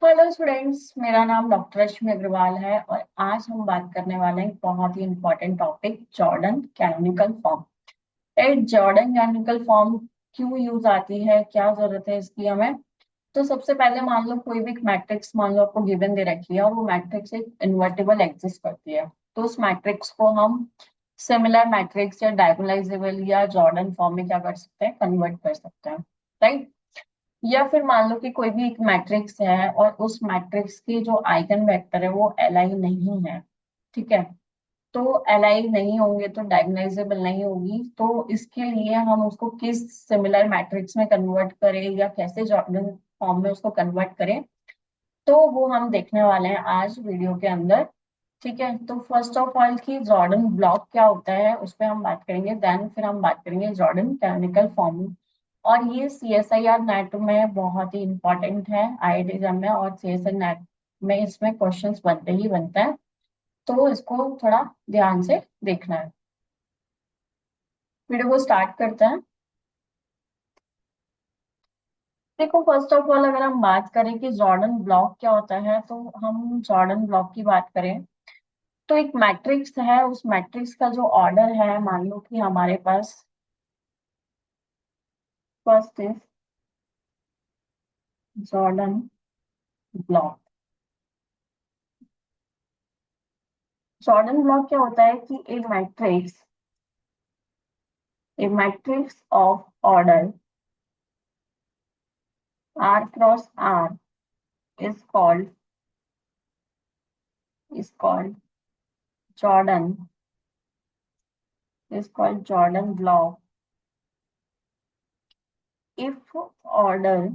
Hello students, मेरा नाम doctor रश्मि अग्रवाल है और आज हम बात करने वाले हैं एक बहुत ही important topic, Jordan canonical form. Jordan canonical form क्यों यूज आती है, क्या जरूरत है इसकी हमें। तो सबसे पहले मान लो कोई भी मैट्रिक्स मान लो आपको गिवन दे रखी है और वो मैट्रिक्स एक इन्वर्टिबल एग्जिस्ट करती है, तो उस मैट्रिक्स को हम सिमिलर मैट्रिक्स या डायगोनलाइजेबल या जॉर्डन फॉर्म में क्या कर सकते हैं, कन्वर्ट कर सकते हैं। राइट। या फिर मान लो कि कोई भी एक मैट्रिक्स है और उस मैट्रिक्स की जो आइगन वेक्टर है वो एल नहीं है। ठीक है। तो एल नहीं होंगे तो डायगोनाइजेबल नहीं होगी, तो इसके लिए हम उसको किस सिमिलर मैट्रिक्स में कन्वर्ट करें या कैसे जॉर्डन फॉर्म में उसको कन्वर्ट करें, तो वो हम देखने वाले हैं आज वीडियो के अंदर। ठीक है। तो फर्स्ट ऑफ ऑल की जॉर्डन ब्लॉक क्या होता है उस पर हम बात करेंगे, देन फिर हम बात करेंगे जॉर्डन कैनोनिकल फॉर्म। और ये CSIR नेट में बहुत ही इंपॉर्टेंट है, IIT एग्जाम में और CSIR नेट में इसमें क्वेश्चंस बनते ही बनते हैं, तो इसको थोड़ा ध्यान से देखना है। वीडियो को स्टार्ट करते हैं। देखो, फर्स्ट ऑफ ऑल अगर हम बात करें कि जॉर्डन ब्लॉक क्या होता है, तो हम जॉर्डन ब्लॉक की बात करें तो एक मैट्रिक्स है, उस मैट्रिक्स का जो ऑर्डर है, मान लो कि हमारे पास first is Jordan block. Jordan block क्या होता है कि A matrix of order R cross R is called Jordan is called Jordan block if order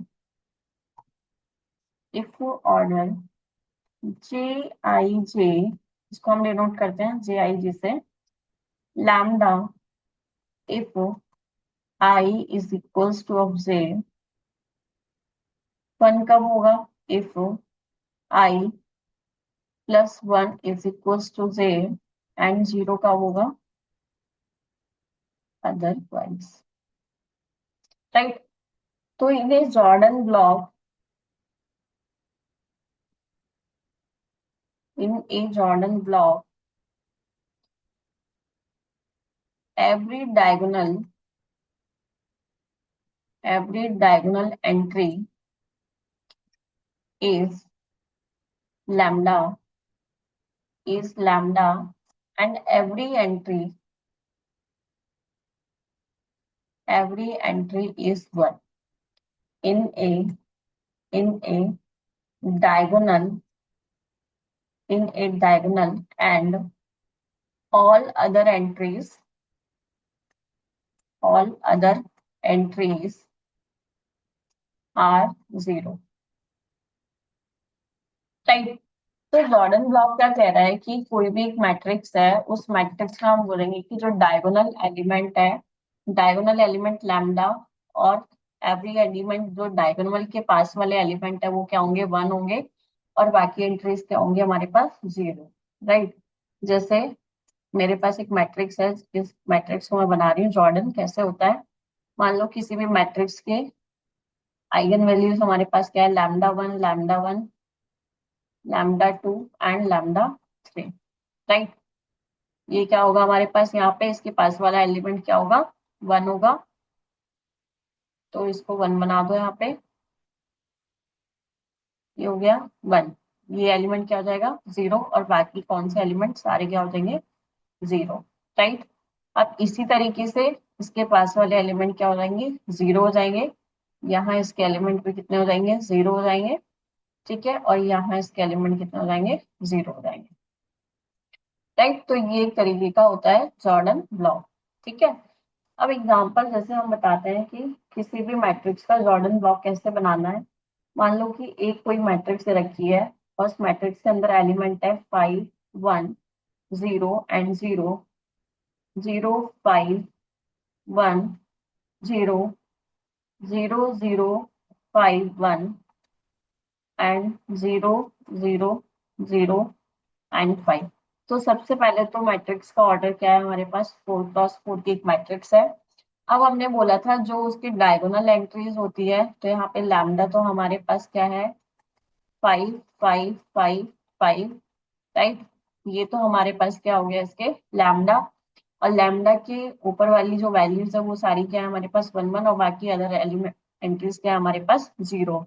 if order Jij, इसको हम डिनोट करते हैं Jij से, lambda if I is equals to of j। One कब होगा? if I plus one is equals to j and zero कब होगा? Otherwise. Right. तो इन्हें Jordan block in a Jordan block, every diagonal entry is lambda and every entry is one in a diagonal and all other entries are zero। Right. तो Jordan block क्या कह रहा है कि कोई भी एक मैट्रिक्स है, उस मैट्रिक्स का हम बोलेंगे कि जो डायगोनल एलिमेंट लैम्डा और एवरी एलिमेंट जो डायगोनल के पास वाले एलिमेंट है वो क्या होंगे? वन होंगे। और बाकी एंट्रीज क्या होंगे हमारे पास? जीरो। राइट। जैसे मेरे पास एक मैट्रिक्स है, इस मैट्रिक्स को मैं बना रही हूँ। जॉर्डन कैसे होता है, मान लो किसी भी मैट्रिक्स के आइगन वैल्यूज हमारे पास क्या है? Lambda one, lambda two and lambda three. Right. ये क्या होगा हमारे पास? यहाँ पे इसके पास वाला एलिमेंट क्या होगा? वन होगा। तो इसको वन बना दो यहाँ पे। ये हो गया वन। ये एलिमेंट क्या हो जाएगा? जीरो। और बाकी कौन से एलिमेंट सारे क्या हो जाएंगे? जीरो। राइट। अब इसी तरीके से इसके पास वाले एलिमेंट क्या हो जाएंगे? जीरो हो जाएंगे। यहाँ इसके एलिमेंट भी कितने हो जाएंगे? जीरो हो जाएंगे। ठीक है। और यहाँ इसके एलिमेंट कितने हो जाएंगे? जीरो हो जाएंगे। राइट। तो ये एक तरीके का होता है जॉर्डन ब्लॉक। ठीक है। अब एग्जांपल जैसे हम बताते हैं कि किसी भी मैट्रिक्स का जॉर्डन ब्लॉक कैसे बनाना है। मान लो कि एक कोई मैट्रिक्स रखी है और उस मैट्रिक्स के अंदर एलिमेंट है 5 1 0 एंड 0 0 5 1 0 0 0 5 1 एंड 0 0 0 एंड 5। तो सबसे पहले तो मैट्रिक्स का ऑर्डर क्या है हमारे पास? 4 क्रॉस 4 की एक मैट्रिक्स है। अब हमने बोला था जो उसकी डायगोनल एंट्रीज होती है, तो यहाँ पे लैम्डा तो हमारे पास क्या है? 5 5 5 5, राइट। ये तो हमारे पास क्या हो गया इसके लैम्डा, और लैम्डा के ऊपर वाली जो वैल्यूज है वो सारी क्या है हमारे पास 1 1, और बाकी अदर एलिमेंट एंट्रीज क्या है हमारे पास 0।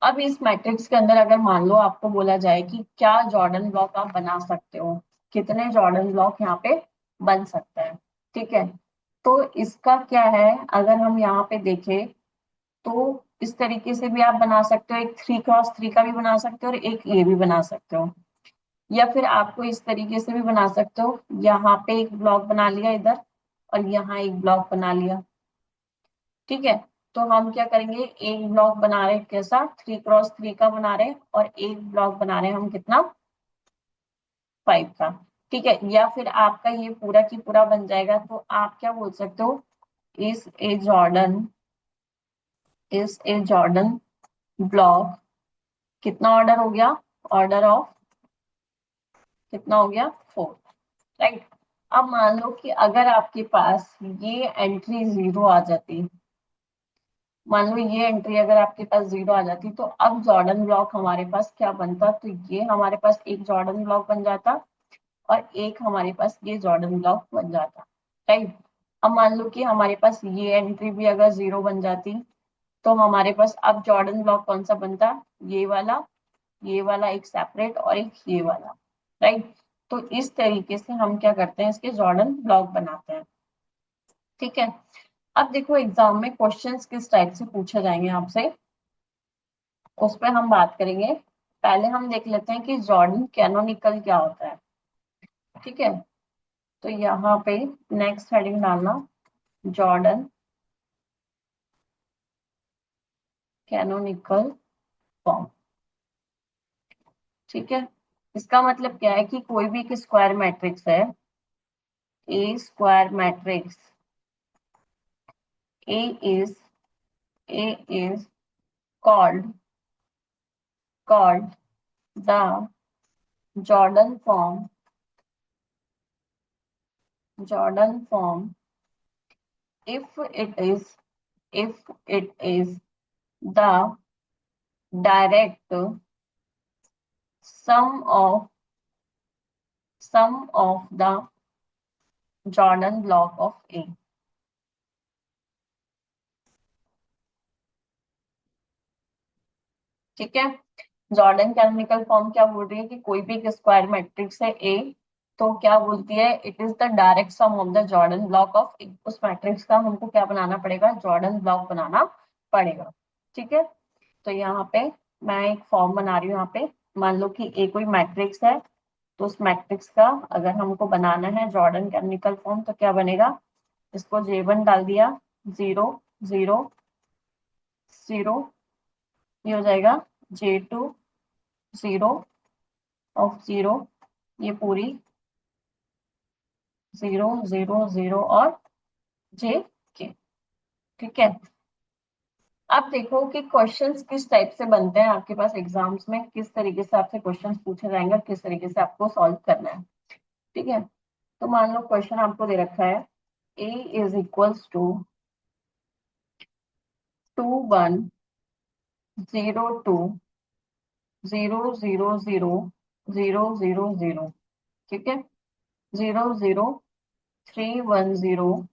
अब इस मैट्रिक्स के अंदर अगर मान लो आपको बोला जाए कि क्या जॉर्डन ब्लॉक आप बना सकते हो, कितने जॉर्डन ब्लॉक यहाँ पे बन सकते हैं, ठीक है। तो इसका क्या है, अगर हम यहाँ पे देखें तो इस तरीके से भी आप बना सकते हो, एक 3x3 का भी बना सकते हो और एक ये भी बना सकते हो, या फिर आपको इस तरीके से भी बना सकते हो, यहाँ पे एक ब्लॉक बना लिया इधर और यहाँ एक ब्लॉक बना लिया, ठीक है। तो हम क्या करेंगे, एक ब्लॉक बना रहे कैसा 3x3 का बना रहे, और एक ब्लॉक बना रहे हम कितना 5 का, ठीक है। या फिर आपका ये पूरा की पूरा बन जाएगा तो आप क्या बोल सकते हो, is a Jordan, is a Jordan block, कितना ऑर्डर हो गया, ऑर्डर ऑफ कितना हो गया 4, राइट। अब मान लो कि अगर आपके पास ये एंट्री 0 आ जाती, मान लो ये एंट्री अगर आपके पास 0 आ जाती, तो अब जॉर्डन ब्लॉक हमारे पास क्या बनता, तो ये हमारे पास एक जॉर्डन ब्लॉक बन जाता और एक हमारे पास ये जॉर्डन ब्लॉक बन जाता, राइट। अब मान लो कि हमारे पास ये एंट्री भी अगर 0 बन जाती, तो हमारे पास अब जॉर्डन ब्लॉक कौन सा बनता, ये वाला एक सेपरेट और एक ये वाला, राइट। तो इस तरीके से हम क्या करते हैं, इसके जॉर्डन ब्लॉक बनाते हैं, ठीक है। अब देखो एग्जाम में क्वेश्चंस किस टाइप से पूछे जाएंगे आपसे, उस पर हम बात करेंगे। पहले हम देख लेते हैं कि जॉर्डन कैनोनिकल क्या होता है, ठीक है। तो यहाँ पे नेक्स्ट हेडिंग डालना, जॉर्डन कैनोनिकल फॉर्म, ठीक है। इसका मतलब क्या है कि कोई भी एक स्क्वायर मैट्रिक्स है, A square matrix, A is A is called the Jordan form if it is the direct sum of the Jordan block of A, ठीक है। जॉर्डन कैनोनिकल फॉर्म क्या बोल रही है कि कोई भी एक स्क्वायर मैट्रिक्स है ए, तो क्या बोलती है, it is the direct sum of the Jordan block of A, उस मैट्रिक्स का हमको क्या बनाना पड़ेगा, जॉर्डन ब्लॉक बनाना पड़ेगा, ठीक है। तो यहाँ पे मैं एक फॉर्म बना रही हूँ, यहाँ पे मान लो कि ए कोई मैट्रिक्स है, तो उस मैट्रिक्स का अगर हमको बनाना है जॉर्डन कैनोनिकल फॉर्म तो क्या बनेगा, इसको J1 डाल दिया, 0 0 0, ये हो जाएगा J2 0 ऑफ 0, ये पूरी 0 0 0 और JK, ठीक है। अब देखो कि क्वेश्चंस किस टाइप से बनते हैं आपके पास एग्जाम्स में, किस तरीके से आपसे क्वेश्चंस पूछे जाएंगे, किस तरीके से आपको सॉल्व करना है, ठीक है। तो मान लो क्वेश्चन आपको दे रखा है, A इज इक्वल्स टू 2 1 0 2 0 0 0 0 0 0, ठीक है, 0 0 3 1 0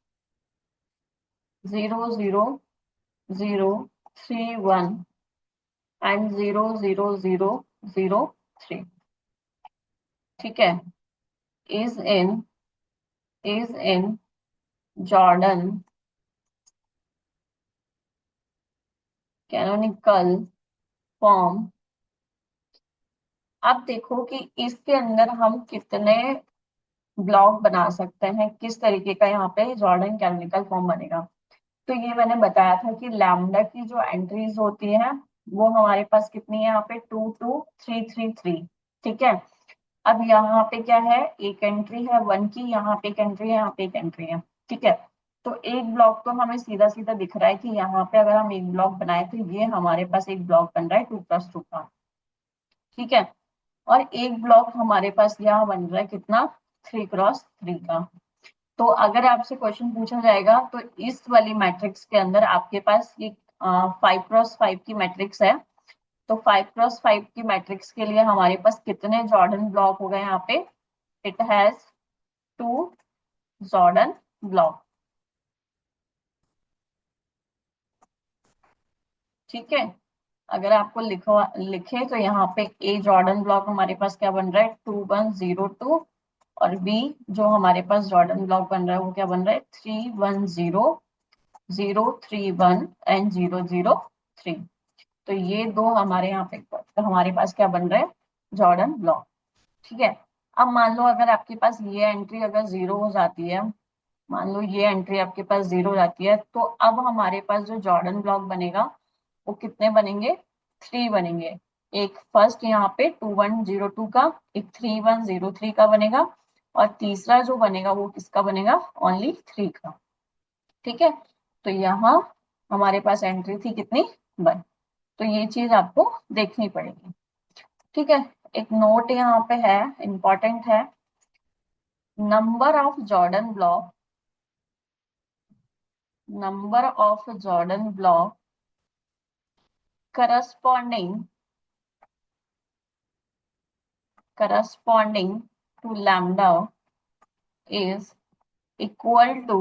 0 0 0 3 1 एंड 0 0 0 0 3, ठीक है। Is in is in Jordan canonical form। अब देखो कि इसके अंदर हम कितने ब्लॉक बना सकते हैं, किस तरीके का यहाँ पे जॉर्डन कैनोनिकल फॉर्म बनेगा। तो ये मैंने बताया था कि लैम्डा की जो एंट्रीज होती है वो हमारे पास कितनी है, यहाँ पे 2 2 3 3 3, ठीक है। अब यहाँ पे क्या है, एक एंट्री है 1 की, यहाँ पे एक एंट्री है, यहाँ पे एक एंट्री है, ठीक है। तो एक ब्लॉक तो हमें सीधा सीधा दिख रहा है कि यहाँ पे अगर हम एक ब्लॉक बनाए तो ये हमारे पास एक ब्लॉक बन रहा है 2+2 का, ठीक है। और एक ब्लॉक हमारे पास यहाँ बन रहा है कितना, 3x3 का। तो अगर आपसे क्वेश्चन पूछा जाएगा तो इस वाली मैट्रिक्स के अंदर आपके पास ये 5x5 की मैट्रिक्स है, तो 5x5 की मैट्रिक्स के लिए हमारे पास कितने जॉर्डन ब्लॉक हो गए यहाँ पे? It has 2 Jordan block. ठीक है, अगर आपको लिखे तो यहाँ पे ए जॉर्डन ब्लॉक हमारे पास क्या बन रहा है? 2102। और बी जो हमारे पास जॉर्डन ब्लॉक बन रहा है वो क्या बन रहा है? 310031 एंड 003। तो ये दो हमारे यहाँ पे तो हमारे पास क्या बन रहा है? Jordan block. ठीक है, अब मान लो अगर आपके पास ये एंट्री अगर 0 हो जाती है, मान लो ये एंट्री आपके पास 0 हो जाती है, तो अब हमारे पास जो जॉर्डन ब्लॉक बनेगा वो कितने बनेंगे? 3 बनेंगे। एक फर्स्ट यहाँ पे 2102 का, एक 3103 का बनेगा, और तीसरा जो बनेगा वो किसका बनेगा? ओनली 3 का। ठीक है, तो यहाँ हमारे पास एंट्री थी कितनी? 1। तो ये चीज आपको देखनी पड़ेगी। ठीक है, एक नोट यहाँ पे है, इंपॉर्टेंट है। Number of Jordan block, number of Jordan block corresponding to lambda is equal to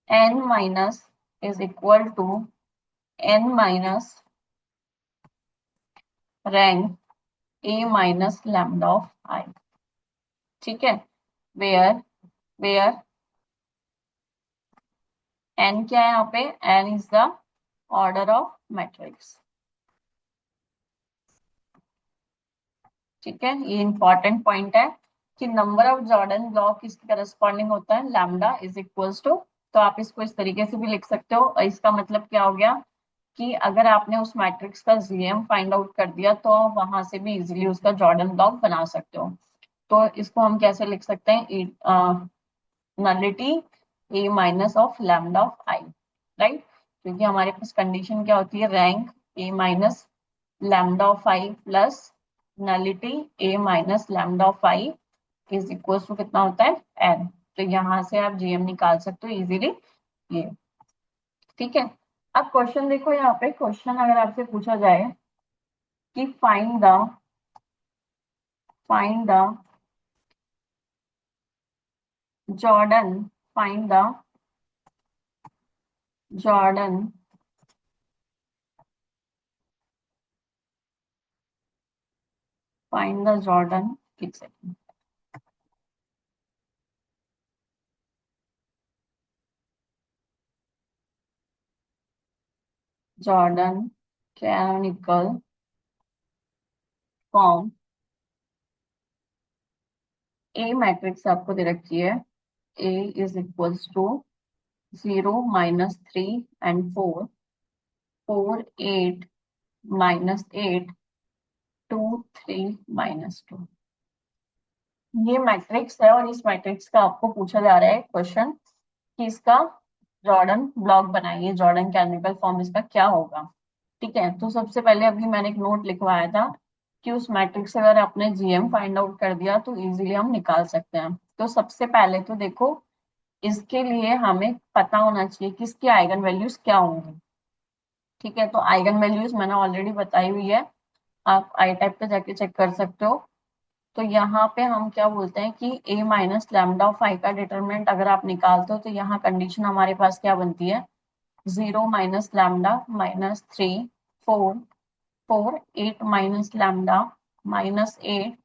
n minus rank a minus lambda of I। ठीक है, where n क्या है यहाँ पे? n is the order of matrix। ठीक है, ये इंपॉर्टेंट पॉइंट है कि नंबर ऑफ जॉर्डन ब्लॉक इसके करस्पॉन्डिंग होता है लैम्डा इज इक्वल्स टू। तो आप इसको इस तरीके से भी लिख सकते हो, और इसका मतलब क्या हो गया कि अगर आपने उस मैट्रिक्स का जीएम फाइंड आउट कर दिया तो वहां से भी इजीली उसका जॉर्डन ब्लॉक बना सकते हो। तो इसको हम कैसे लिख सकते हैं? Nullity A minus of lambda of I, right? क्योंकि हमारे पास कंडीशन क्या होती है? Rank A minus lambda of I plus nullity A minus lambda of I is equal to कितना होता है? एन। तो यहाँ से आप जीएम निकाल सकते हो इजीली ये। ठीक है, अब क्वेश्चन देखो, यहाँ पे क्वेश्चन अगर आपसे पूछा जाए कि find the Jordan find the Jordan find the Jordan, एक सेकेंड, जॉर्डन कैनोनिकल फॉर्म। ए मैट्रिक्स आपको दे रखी है, ए इज इक्वल्स टू 0 - 3 एंड 4, 4 8 -8 2 3 -2। ये मैट्रिक्स है और इस मैट्रिक्स का आपको पूछा जा रहा है क्वेश्चन कि इसका जॉर्डन ब्लॉक बनाइए, जॉर्डन कैनोनिकल फॉर्म इसका क्या होगा। ठीक है, तो सबसे पहले अभी मैंने एक नोट लिखवाया था कि उस मैट्रिक्स से अगर आपने जीएम फाइंड आउट कर दिया तो इजीली हम निकाल सकते हैं। तो सबसे पहले तो देखो, इसके लिए हमें पता होना चाहिए कि इसकी आइगन वैल्यूज क्या होंगी। ठीक है, तो आइगन वैल्यूज मैंने ऑलरेडी बताई हुई है, आप आई टाइप पे जाके चेक कर सकते हो। तो यहाँ पे हम क्या बोलते हैं कि a माइनस लैम्डा ऑफ आई का डिटरमिनेंट अगर आप निकालते हो तो यहाँ कंडीशन हमारे पास क्या बनती है? 0 - lambda -3 4 4 8 lambda -8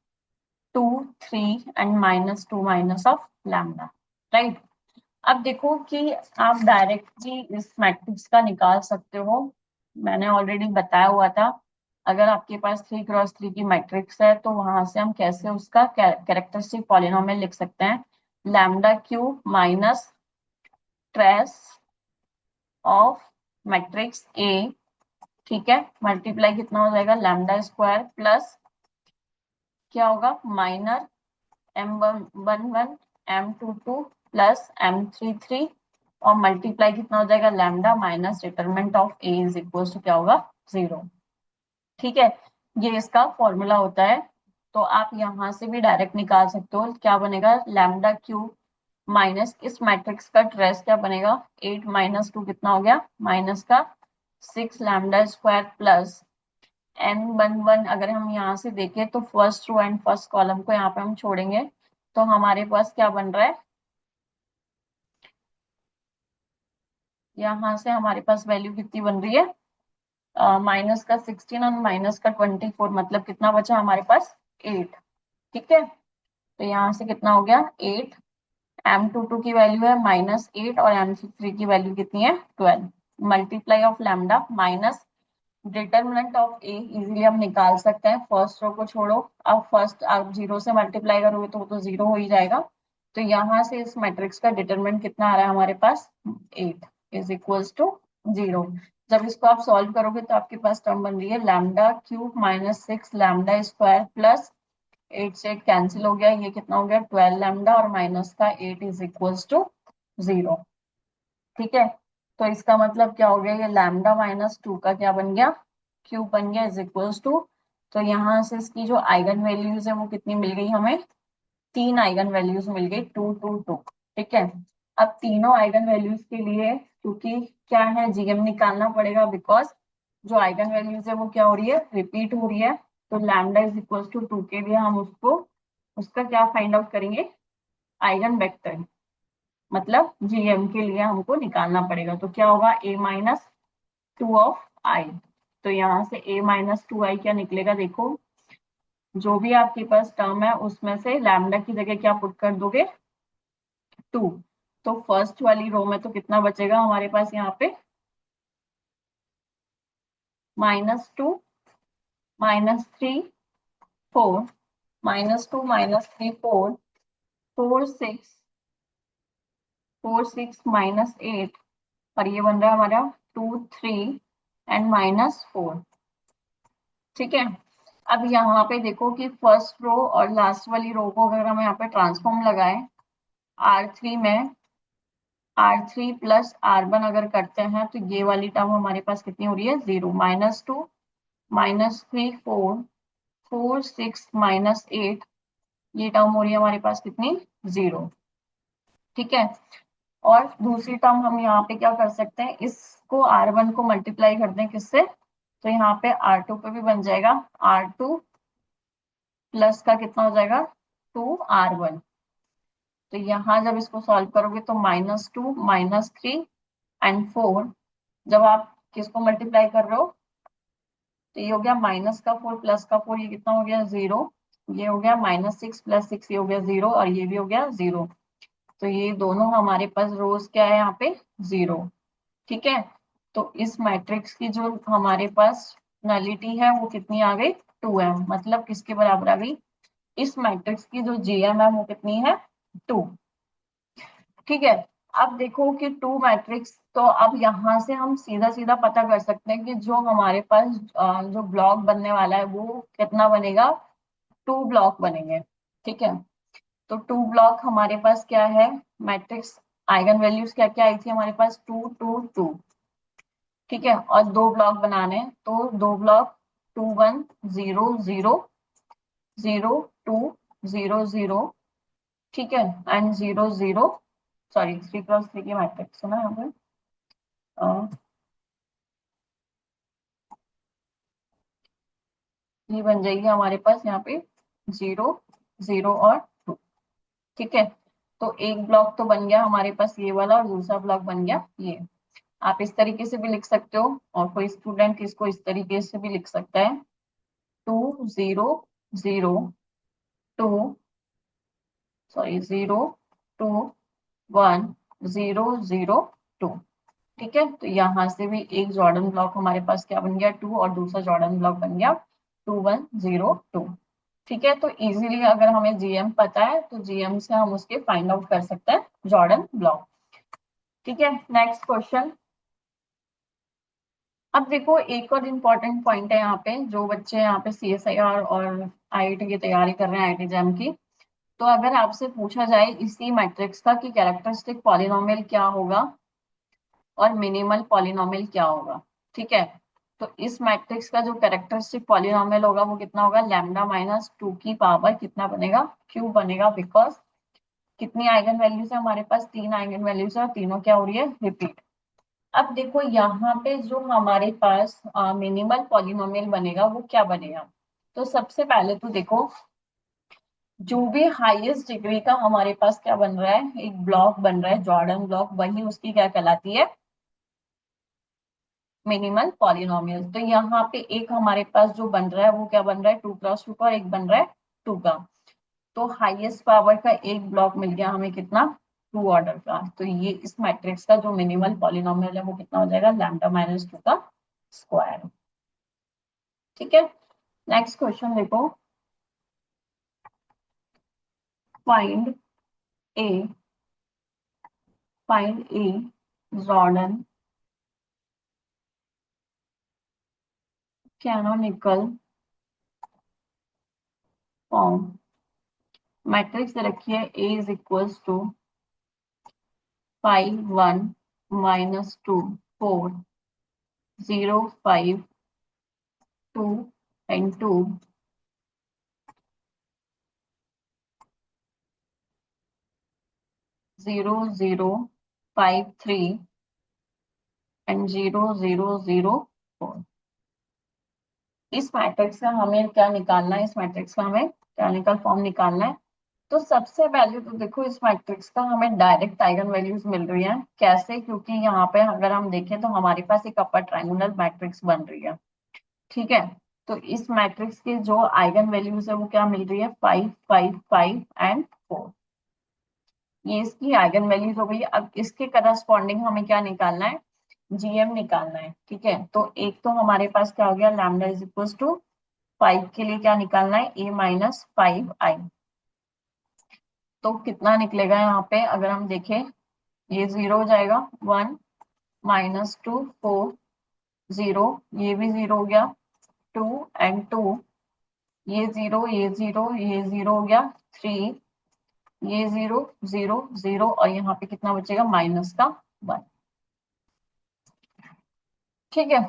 2 3 and -2 minus of lambda, right? अब देखो कि आप डायरेक्टली इस मैट्रिक्स का निकाल सकते हो, मैंने ऑलरेडी बताया हुआ था। अगर आपके पास 3x3 की मैट्रिक्स है तो वहां से हम कैसे उसका कैरेक्टरिस्टिक पॉलिनोमियल लिख सकते हैं? Lambda cube minus trace of matrix A, ठीक है, मल्टीप्लाई कितना हो जाएगा? लैम्डा स्क्वायर प्लस क्या होगा? Minor M11 M22 plus M33, और मल्टीप्लाई कितना हो जाएगा? Lambda minus determinant of A is equal to क्या होगा? 0। ठीक है, ये इसका फॉर्मूला होता है। तो आप यहाँ से भी डायरेक्ट निकाल सकते हो, क्या बनेगा? लैम्डा क्यूब माइनस इस मैट्रिक्स का ट्रेस क्या बनेगा, 8 माइनस 2 कितना हो गया, माइनस का 6 लैम्डा स्क्वायर प्लस n11। अगर हम यहाँ से देखें तो first row and first column को यहाँ पे हम छोड़ेंगे तो हमारे पास क्या बन रहा है, यहाँ से हमारे पास वैल्यू कितनी बन रही है, माइनस का 16 और माइनस का 24, मतलब कितना बचा हमारे पास 8। ठीक है, तो यहाँ से कितना हो गया 8, m22 की वैल्यू है -8 और m3 की वैल्यू कितनी है 12, multiply of lambda minus determinant of A easily हम निकाल सकते हैं, फर्स्ट रो को छोड़ो, अब फर्स्ट आप जीरो से मल्टीप्लाई करोगे तो वो तो जीरो हो ही जाएगा। तो यहाँ से इस मैट्रिक्स का डिटरमिनेंट कितना आ रहा है हमारे पास 8 इज इक्वल्स टू 0। जब इसको आप सॉल्व करोगे तो आपके पास टर्म बन रही है lambda cube minus 6 lambda square plus 8 से 8 कैंसिल हो गया, ये कितना हो गया 12 लैम्डा और माइनस का 8 इज इक्वल्स टू 0। ठीक है, तो इसका मतलब क्या हो गया, ये लैम्डा माइनस 2 का क्या बन गया, क्यूब बन गया इज इक्वल्स टू। तो यहाँ से इसकी जो आइगन वैल्यूज है वो कितनी मिल गई हमें, 3 आइगन वैल्यूज मिल गई, 2 2 2। ठीक है, अब तीनों आइगन वैल्यूज के लिए क्योंकि क्या है जीएम निकालना पड़ेगा, बिकॉज जो आइगन वैल्यूज है वो क्या हो रही है, रिपीट हो रही है। तो लैम्डा इज इक्वल्स टू 2 के लिए हम उसको उसका क्या फाइंड आउट करेंगे, आइगन वेक्टर, मतलब जीएम के लिए हमको निकालना पड़ेगा। तो क्या होगा a माइनस 2 ऑफ आई, तो यहाँ से a माइनस 2 आई क्या निकलेगा, देखो जो भी आपके पास टर्म है उसमें से लैम्डा की जगह क्या पुट कर दोगे 2। तो फर्स्ट वाली रो में तो कितना बचेगा हमारे पास यहाँ पे -2 -3 4 -2 -3 4 4 6 4 6 -8 और ये बन रहा है हमारा 2 3 एंड -4। ठीक है, अब यहाँ पे देखो कि फर्स्ट रो और लास्ट वाली रो को अगर हम यहाँ पे ट्रांसफॉर्म लगाएं R3 में, R3 प्लस R1 अगर करते हैं तो ये वाली टर्म हमारे पास कितनी हो रही है 0, -2 -3 4 4 6 -8, ये टर्म हो रही है हमारे पास कितनी 0। ठीक है, और दूसरी टर्म हम यहाँ पे क्या कर सकते हैं, इसको R1 को मल्टीप्लाई कर दें किससे, तो यहाँ पे R2 पे भी बन जाएगा, R2 प्लस का कितना हो जाएगा 2R1। तो यहाँ जब इसको सॉल्व करोगे तो -2 -3 एंड 4, जब आप किसको मल्टीप्लाई कर रहे हो तो ये हो गया -4 प्लस का 4, ये कितना हो गया 0, ये हो गया -6 प्लस 6, ये हो गया 0 और ये भी हो गया 0। तो ये दोनों हमारे पास रोज क्या है यहाँ पे 0। ठीक है, तो इस मैट्रिक्स की जो हमारे पास नलिटी है वो कितनी आ गई 2m, मतलब किसके बराबर आ गई, इस मैट्रिक्स की जो जीएम है वो कितनी है 2। ठीक है, अब देखो कि 2 मैट्रिक्स, तो अब यहाँ से हम सीधा सीधा पता कर सकते हैं कि जो हमारे पास जो ब्लॉक बनने वाला है वो कितना बनेगा, 2 ब्लॉक बनेंगे। ठीक है, तो 2 ब्लॉक हमारे पास क्या है, मैट्रिक्स आइगन वैल्यूज क्या क्या आई थी हमारे पास 2 2 2। ठीक है, और 2 ब्लॉक बनाने हैं, तो 2 ब्लॉक 2 1 0 0 0 2 0 0। ठीक है, एंड 0 0, सॉरी 3 × 3 की मैट्रिक्स है ना यहाँ पे, ये बन जाएगी हमारे पास यहाँ पे 0 0 और 2। ठीक है, तो एक ब्लॉक तो बन गया हमारे पास ये वाला और दूसरा ब्लॉक बन गया ये। आप इस तरीके से भी लिख सकते हो और कोई स्टूडेंट इसको इस तरीके से भी लिख सकता है, 2 0 0 2, सॉरी 0 2 1 0 0 2। ठीक है, तो यहाँ से भी एक जॉर्डन ब्लॉक हमारे पास क्या बन गया 2 और दूसरा जॉर्डन ब्लॉक बन गया 2 1 0 2। ठीक है, तो इजीली अगर हमें जीएम पता है तो जीएम से हम उसके फाइंड आउट कर सकते हैं जॉर्डन ब्लॉक। ठीक है, नेक्स्ट क्वेश्चन। अब देखो एक और इम्पोर्टेंट पॉइंट है यहाँ पे, जो बच्चे यहाँ पे सीएसआईआर और आईआईटी की तैयारी कर रहे हैं, आईआईटी जैम की, तो अगर आपसे पूछा जाए इसी मैट्रिक्स का कि कैरेक्टरिस्टिक पॉलिनोमियल क्या होगा और मिनिमल पॉलिनोमियल क्या होगा। ठीक है, तो इस मैट्रिक्स का जो कैरेक्टरिस्टिक पॉलिनोमियल होगा वो कितना होगा, लैम्डा -2 की पावर कितना बनेगा, क्यूब बनेगा, बिकॉज कितनी आइगन वैल्यूज है हमारे पास? 3 आइगन वैल्यूज है और तीनों क्या हो रही है? रिपीट। अब देखो यहाँ पे जो हमारे पास मिनिमल पॉलिनोमियल बनेगा वो क्या बनेगा? तो सबसे पहले तो देखो, जो भी हाईएस्ट डिग्री का हमारे पास क्या बन रहा है, एक ब्लॉक बन रहा है जॉर्डन ब्लॉक, वही उसकी क्या कहलाती है? Minimal polynomial. तो यहाँ पे एक हमारे पास जो बन रहा है वो क्या बन रहा है? 2 × 2 का, और एक बन रहा है 2 का। तो हाईएस्ट पावर का एक ब्लॉक मिल गया हमें कितना? 2 ऑर्डर का। तो ये इस मैट्रिक्स का जो मिनिमल पॉलिनोमियल है वो कितना हो जाएगा? λ - 2 का स्क्वायर। ठीक है, नेक्स्ट क्वेश्चन देखो। फाइंड ए फाइंड ए जॉर्डन कैनोनिकल फॉर्म। मैट्रिक्स रखी है A is equals to 5 1 -2 4 0 5 2 and 2 0 0 5 3 and 0 0 0 4। इस मैट्रिक्स का हमें क्या निकालना है? इस मैट्रिक्स का हमें कैनोनिकल फॉर्म निकालना है। तो सबसे पहले तो देखो, इस मैट्रिक्स का हमें डायरेक्ट आइगन वैल्यूज मिल रही हैं। कैसे? क्योंकि यहाँ पे अगर हम देखें तो हमारे पास एक अपर ट्रायंगुलर मैट्रिक्स बन रही है। ठीक है, तो इस मैट्रिक्स की जो आइगन वैल्यूज है वो क्या मिल रही है? 5 5 5 एंड 4। ये इसकी आइगन वैल्यूज हो गई। अब इसके करस्पॉन्डिंग हमें क्या निकालना है? जीएम निकालना है। ठीक है, तो एक तो हमारे पास क्या हो गया? लैम्डा इज इक्वल टू 5 के लिए क्या निकालना है? A - 5I। तो कितना निकलेगा यहाँ पे? अगर हम देखें, ये 0 हो जाएगा, 1 -2 4 0, ये भी 0 हो गया, 2 एंड 2, ये 0 ये 0 ये 0 हो गया, 3, ये 0 0 0, और यहाँ पे कितना बचेगा? -1। ठीक है,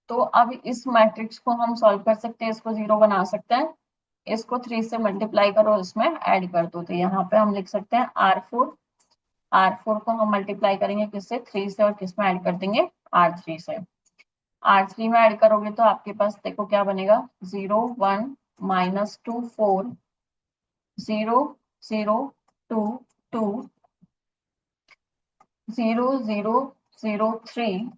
तो अब इस मैट्रिक्स को हम सॉल्व कर सकते हैं, इसको 0 बना सकते हैं। इसको 3 से मल्टीप्लाई करो, इसमें ऐड कर दो। तो यहाँ पे हम लिख सकते हैं R4 को हम मल्टीप्लाई करेंगे किससे? 3 से, और किस में ऐड कर देंगे? R3 से। R3 में ऐड करोगे तो आपके पास देखो क्या बनेगा? 0 1 -2 4 0 0 2 2 0 0 0 3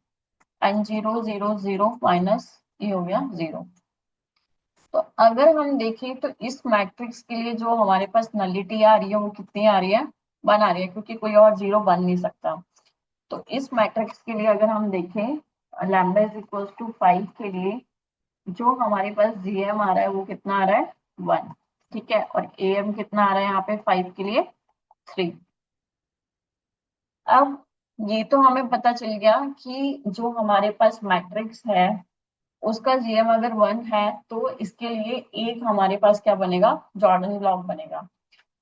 एंड 0 0 0 माइनस, ये हो गया 0। तो अगर हम देखें तो इस मैट्रिक्स के लिए जो हमारे पास नलिटी आ रही है वो कितनी आ रही है? 1 आ रही है, क्योंकि कोई और 0 बन नहीं सकता। तो इस मैट्रिक्स के लिए अगर हम देखें लैम्डा इज इक्वल टू 5 के लिए जो हमारे पास जीएम आ रहा है वो कितना आ रहा है? 1। ठीक है, और एएम कितना आ रहा है यहाँ पे 5 के लिए? 3। अब ये तो हमें पता चल गया कि जो हमारे पास मैट्रिक्स है उसका जीएम अगर 1 है तो इसके लिए एक हमारे पास क्या बनेगा? जॉर्डन ब्लॉक बनेगा।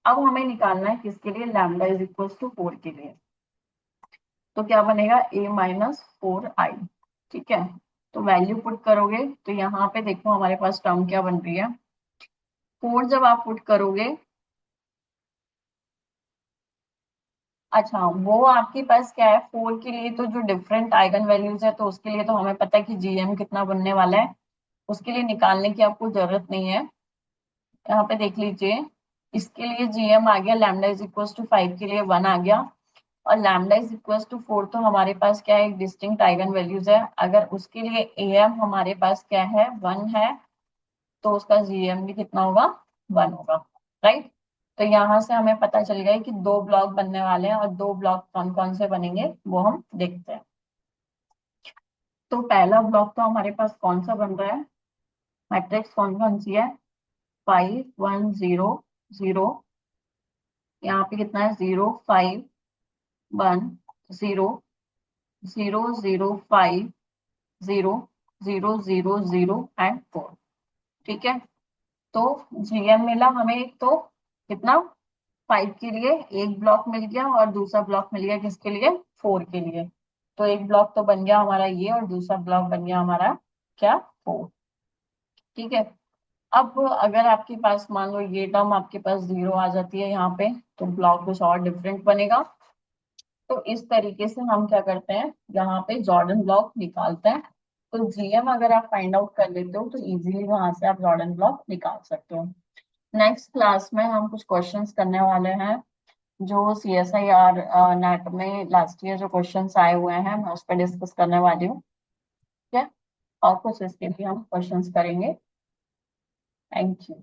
अब हमें निकालना है किसके लिए? लैम्डा इज इक्वल टू 4 के लिए। तो क्या बनेगा? A - 4I। ठीक है, तो वैल्यू पुट करोगे तो यहाँ पे देखो हमारे पास टर्म क्या बन रही है? 4 जब आप पुट करोगे, अच्छा वो आपके पास क्या है? 4 के लिए तो जो डिफरेंट आइगन वैल्यूज है तो उसके लिए तो हमें पता है कि जीएम कितना बनने वाला है, उसके लिए निकालने की आपको जरूरत नहीं है। यहाँ पे देख लीजिए, इसके लिए जीएम आ गया, लैम्डा इज इक्वल टू 5 के लिए 1 आ गया, और लैम्डा इज इक्वल टू 4 तो हमारे पास क्या है? एक डिस्टिंक्ट आइगन वैल्यूज है। अगर उसके लिए एएम हमारे पास क्या है? 1 है, तो उसका जीएम भी कितना होगा? 1 होगा। राइट, तो यहाँ से हमें पता चल गया कि दो ब्लॉक बनने वाले हैं, और दो ब्लॉक कौन कौन से बनेंगे वो हम देखते हैं। तो पहला ब्लॉक तो हमारे पास कौन सा बन रहा है? मैट्रिक्स कौन कौन सी है? 5 1 0 0, यहाँ पे कितना है? 0 5 1 0 0 0 5 0 0 0 0 एंड 4। ठीक है, तो जीएम मिला हमें एक, तो कितना? 5 के लिए एक ब्लॉक मिल गया, और दूसरा ब्लॉक मिल गया किसके लिए? 4 के लिए। तो एक ब्लॉक तो बन गया हमारा ये, और दूसरा ब्लॉक बन गया हमारा क्या? 4। ठीक है, अब अगर आपके पास मान लो ये टर्म आपके पास 0 आ जाती है यहाँ पे, तो ब्लॉक कुछ और डिफरेंट बनेगा। तो इस तरीके से हम क्या करते हैं, यहाँ पे जॉर्डन ब्लॉक निकालते हैं। तो जीएम अगर आप फाइंड आउट कर लेते हो तो इजीली वहां से आप जॉर्डन ब्लॉक निकाल सकते हो। नेक्स्ट क्लास में हम कुछ क्वेश्चंस करने वाले हैं जो CSIR नेट में लास्ट ईयर जो क्वेश्चंस आए हुए हैं, मैं उस पर डिस्कस करने वाली हूँ। ठीक है, और कुछ इसके भी हम क्वेश्चंस करेंगे। Thank you.